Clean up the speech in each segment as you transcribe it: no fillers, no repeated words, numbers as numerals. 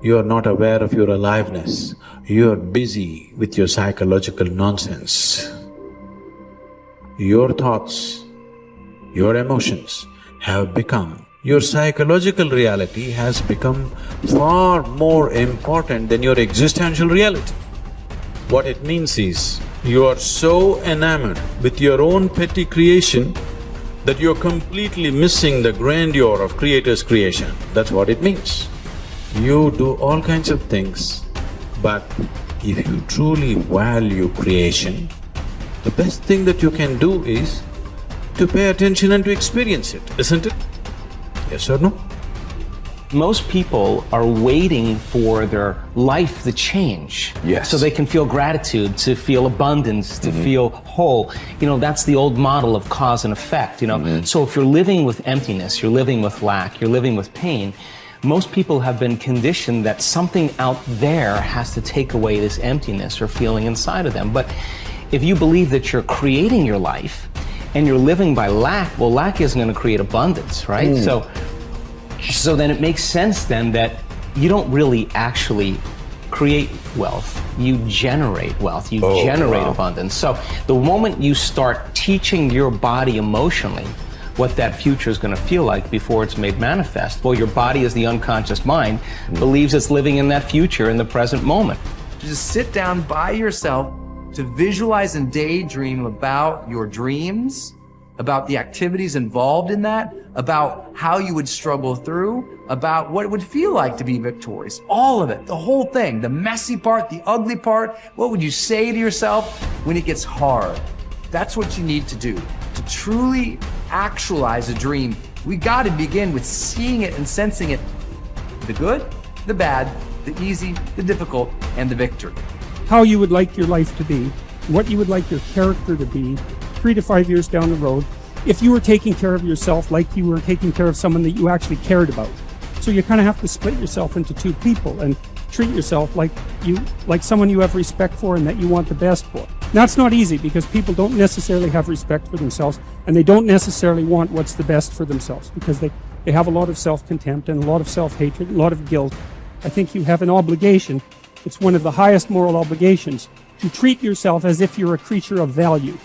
You are not aware of your aliveness. You are busy with your psychological nonsense. Your thoughts, your emotions have become, your psychological reality has become far more important than your existential reality. What it means is, you are so enamored with your own petty creation that you're completely missing the grandeur of Creator's creation. That's what it means. You do all kinds of things, but if you truly value creation, the best thing that you can do is to pay attention and to experience it, isn't it? Yes or no? Most people are waiting for their life to change. Yes. So they can feel gratitude, to feel abundance, to feel whole. That's the old model of cause and effect, So if you're living with emptiness, you're living with lack, you're living with pain, most people have been conditioned that something out there has to take away this emptiness or feeling inside of them. But if you believe that you're creating your life and you're living by lack, well, lack isn't going to create abundance, right? So then it makes sense then that you don't really actually create wealth, you generate wealth, you generate abundance. So the moment you start teaching your body emotionally what that future is going to feel like before it's made manifest, well, your body, as the unconscious mind, believes it's living in that future in the present moment. Just sit down by yourself to visualize and daydream about your dreams, about the activities involved in that, about how you would struggle through, about what it would feel like to be victorious. All of it, the whole thing, the messy part, the ugly part. What would you say to yourself when it gets hard? That's what you need to do. To truly actualize a dream, we got to begin with seeing it and sensing it. The good, the bad, the easy, the difficult, and the victory. How you would like your life to be, what you would like your character to be 3 to 5 years down the road, if you were taking care of yourself like you were taking care of someone that you actually cared about. So you kind of have to split yourself into two people and treat yourself like someone you have respect for and that you want the best for. That's not easy because people don't necessarily have respect for themselves and they don't necessarily want what's the best for themselves because they have a lot of self-contempt and a lot of self-hatred, a lot of guilt. I think you have an obligation, it's one of the highest moral obligations, to treat yourself as if you're a creature of value.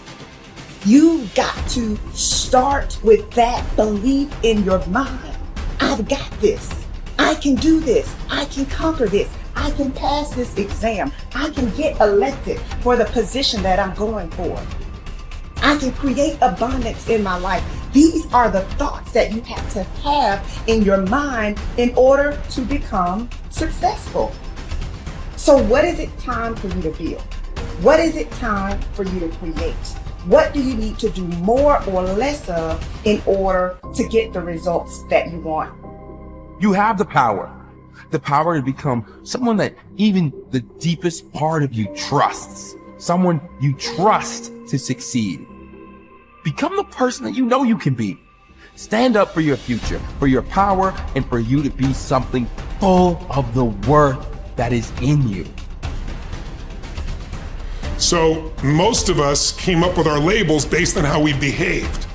You got to start with that belief in your mind. I've got this. I can do this. I can conquer this. I can pass this exam. I can get elected for the position that I'm going for. I can create abundance in my life. These are the thoughts that you have to have in your mind in order to become successful. So what is it time for you to feel? What is it time for you to create? What do you need to do more or less of in order to get the results that you want? You have the power to become someone that even the deepest part of you trusts, someone you trust to succeed. Become the person that you know you can be. Stand up for your future, for your power, and for you to be something full of the worth that is in you. So most of us came up with our labels based on how we behaved.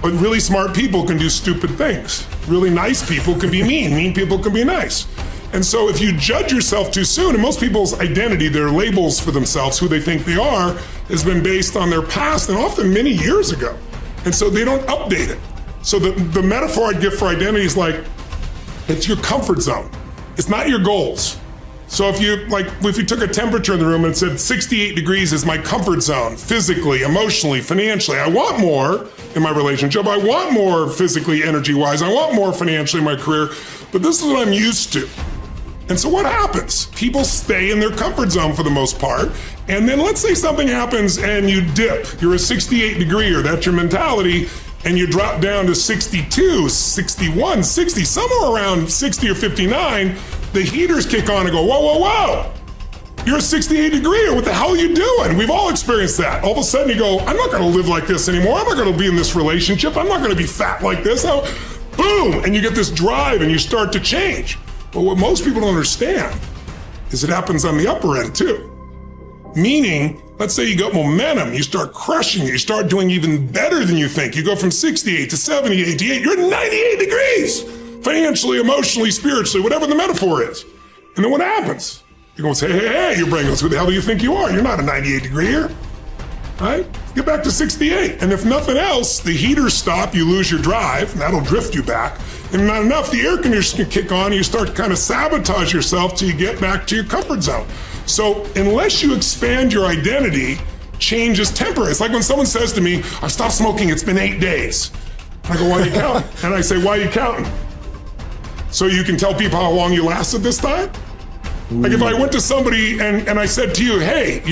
But really smart people can do stupid things. Really nice people can be mean. Mean people can be nice. And so if you judge yourself too soon, and most people's identity, their labels for themselves, who they think they are, has been based on their past and often many years ago. And so they don't update it. So the metaphor I'd give for identity is like, it's your comfort zone. It's not your goals. So if you took a temperature in the room and said 68 degrees is my comfort zone, physically, emotionally, financially, I want more in my relationship, I want more physically, energy-wise, I want more financially in my career, but this is what I'm used to. And so what happens? People stay in their comfort zone for the most part, and then let's say something happens and you dip. You're a 68 degreer, that's your mentality, and you drop down to 62, 61, 60, somewhere around 60 or 59, the heaters kick on and go, whoa, whoa, whoa. You're a 68 degreer, what the hell are you doing? We've all experienced that. All of a sudden you go, I'm not gonna live like this anymore. I'm not gonna be in this relationship. I'm not gonna be fat like this. Boom, and you get this drive and you start to change. But what most people don't understand is it happens on the upper end too. Meaning, let's say you got momentum, you start crushing it, you start doing even better than you think. You go from 68 to 70, 88, you're 98 degrees. Financially, emotionally, spiritually, whatever the metaphor is. And then what happens? You're going to say, hey, your brain goes, who the hell do you think you are? You're not a 98 degree here, right? Get back to 68. And if nothing else, the heaters stop, you lose your drive, and that'll drift you back. And not enough, the air conditioner can kick on, you start to kind of sabotage yourself till you get back to your comfort zone. So unless you expand your identity, change is temporary. It's like when someone says to me, I've stopped smoking, it's been 8 days. I go, why are you counting? And I say, why are you counting? So you can tell people how long you lasted this time? Like if I went to somebody and I said to you, hey,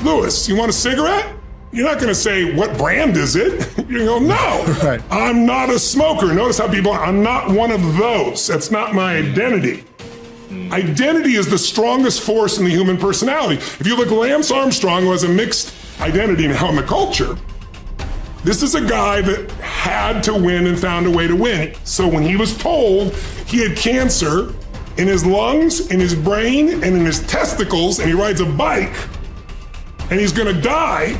Louis, you want a cigarette? You're not gonna say, what brand is it? You go, no, Right. I'm not a smoker. Notice how people, I'm not one of those. That's not my identity. Identity is the strongest force in the human personality. If you look at Lance Armstrong, who has a mixed identity now in the culture, this is a guy that had to win and found a way to win. So when he was told he had cancer in his lungs, in his brain, and in his testicles, and he rides a bike, and he's gonna die,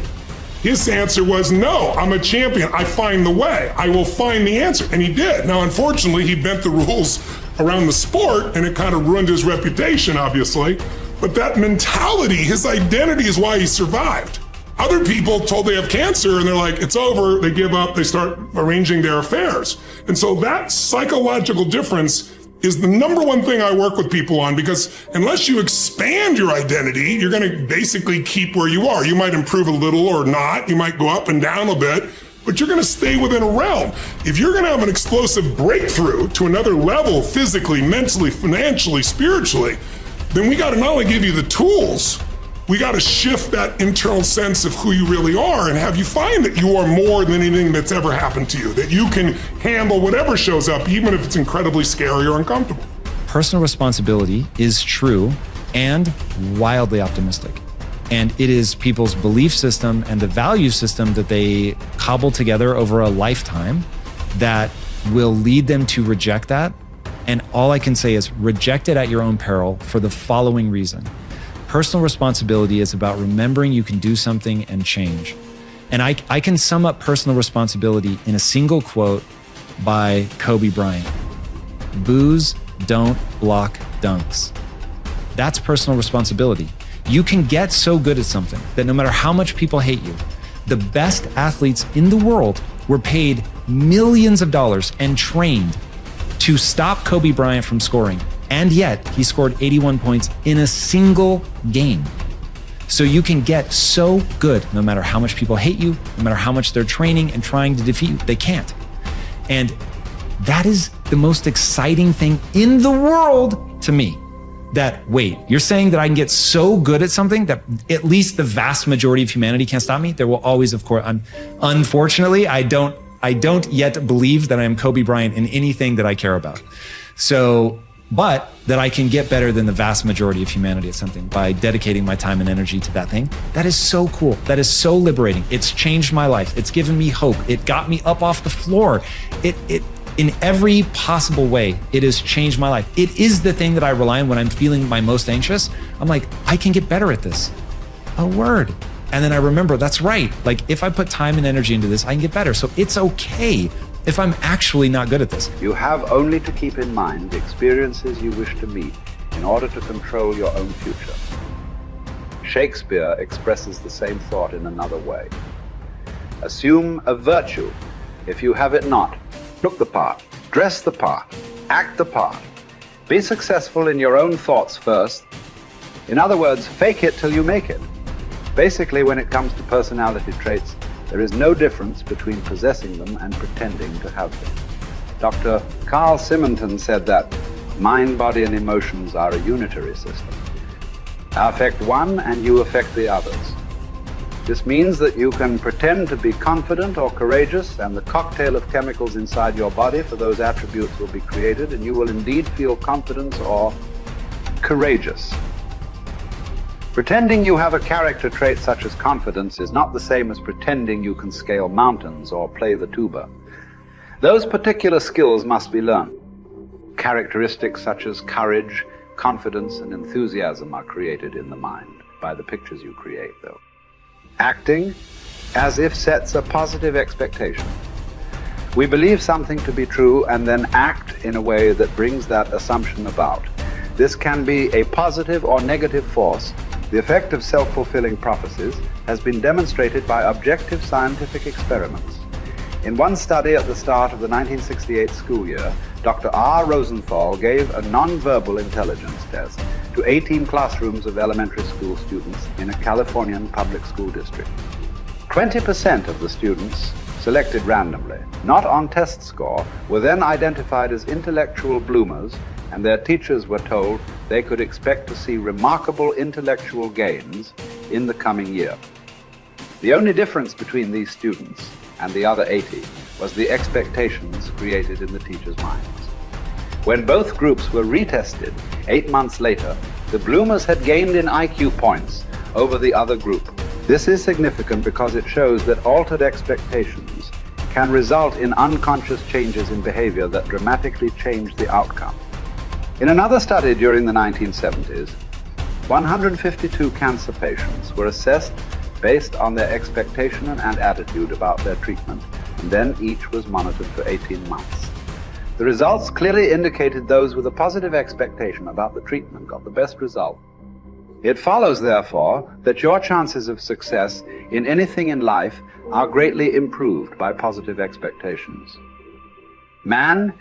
his answer was, no, I'm a champion. I find the way. I will find the answer. And he did. Now, unfortunately, he bent the rules around the sport, and it kind of ruined his reputation, obviously. But that mentality, his identity is why he survived. Other people told they have cancer, and they're like, it's over, they give up, they start arranging their affairs. And so that psychological difference is the number one thing I work with people on, because unless you expand your identity, you're going to basically keep where you are. You might improve a little or not. You might go up and down a bit, but you're going to stay within a realm. If you're going to have an explosive breakthrough to another level, physically, mentally, financially, spiritually, then we got to not only give you the tools, we got to shift that internal sense of who you really are and have you find that you are more than anything that's ever happened to you, that you can handle whatever shows up, even if it's incredibly scary or uncomfortable. Personal responsibility is true and wildly optimistic. And it is people's belief system and the value system that they cobble together over a lifetime that will lead them to reject that. And all I can say is reject it at your own peril for the following reason. Personal responsibility is about remembering you can do something and change. And I can sum up personal responsibility in a single quote by Kobe Bryant. Boos don't block dunks. That's personal responsibility. You can get so good at something that no matter how much people hate you, the best athletes in the world were paid millions of dollars and trained to stop Kobe Bryant from scoring. And yet he scored 81 points in a single game. So you can get so good no matter how much people hate you, no matter how much they're training and trying to defeat you, they can't. And that is the most exciting thing in the world to me. That, wait, you're saying that I can get so good at something that at least the vast majority of humanity can't stop me? There will always, of course, unfortunately, I don't yet believe that I am Kobe Bryant in anything that I care about. So, but that I can get better than the vast majority of humanity at something by dedicating my time and energy to that thing. That is so cool. That is so liberating. It's changed my life. It's given me hope. It got me up off the floor. It in every possible way, it has changed my life. It is the thing that I rely on when I'm feeling my most anxious. I'm like, I can get better at this. A word. And then I remember, that's right. Like if I put time and energy into this, I can get better. So it's okay if I'm actually not good at this. You have only to keep in mind the experiences you wish to meet in order to control your own future. Shakespeare expresses the same thought in another way. Assume a virtue if you have it not. Look the part, dress the part, act the part. Be successful in your own thoughts first. In other words, fake it till you make it. Basically, when it comes to personality traits, there is no difference between possessing them and pretending to have them. Dr. Carl Simonton said that mind, body, and emotions are a unitary system. I affect one and you affect the others. This means that you can pretend to be confident or courageous, and the cocktail of chemicals inside your body for those attributes will be created, and you will indeed feel confident or courageous. Pretending you have a character trait such as confidence is not the same as pretending you can scale mountains or play the tuba. Those particular skills must be learned. Characteristics such as courage, confidence, and enthusiasm are created in the mind by the pictures you create, though. Acting as if sets a positive expectation. We believe something to be true and then act in a way that brings that assumption about. This can be a positive or negative force. The effect of self-fulfilling prophecies has been demonstrated by objective scientific experiments. In one study at the start of the 1968 school year, Dr. R. Rosenthal gave a non-verbal intelligence test to 18 classrooms of elementary school students in a Californian public school district. 20% of the students, selected randomly, not on test score, were then identified as intellectual bloomers, and their teachers were told they could expect to see remarkable intellectual gains in the coming year. The only difference between these students and the other 80 was the expectations created in the teachers' minds. When both groups were retested 8 months later, the bloomers had gained in IQ points over the other group. This is significant because it shows that altered expectations can result in unconscious changes in behavior that dramatically change the outcome. In another study during the 1970s, 152 cancer patients were assessed based on their expectation and attitude about their treatment, and then each was monitored for 18 months. The results clearly indicated those with a positive expectation about the treatment got the best result. It follows, therefore, that your chances of success in anything in life are greatly improved by positive expectations. Man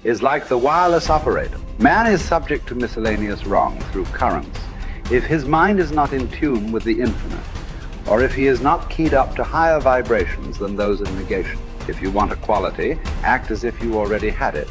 is like the wireless operator. Man is subject to miscellaneous wrong through currents if his mind is not in tune with the infinite, or if he is not keyed up to higher vibrations than those of negation. If you want a quality, act as if you already had it.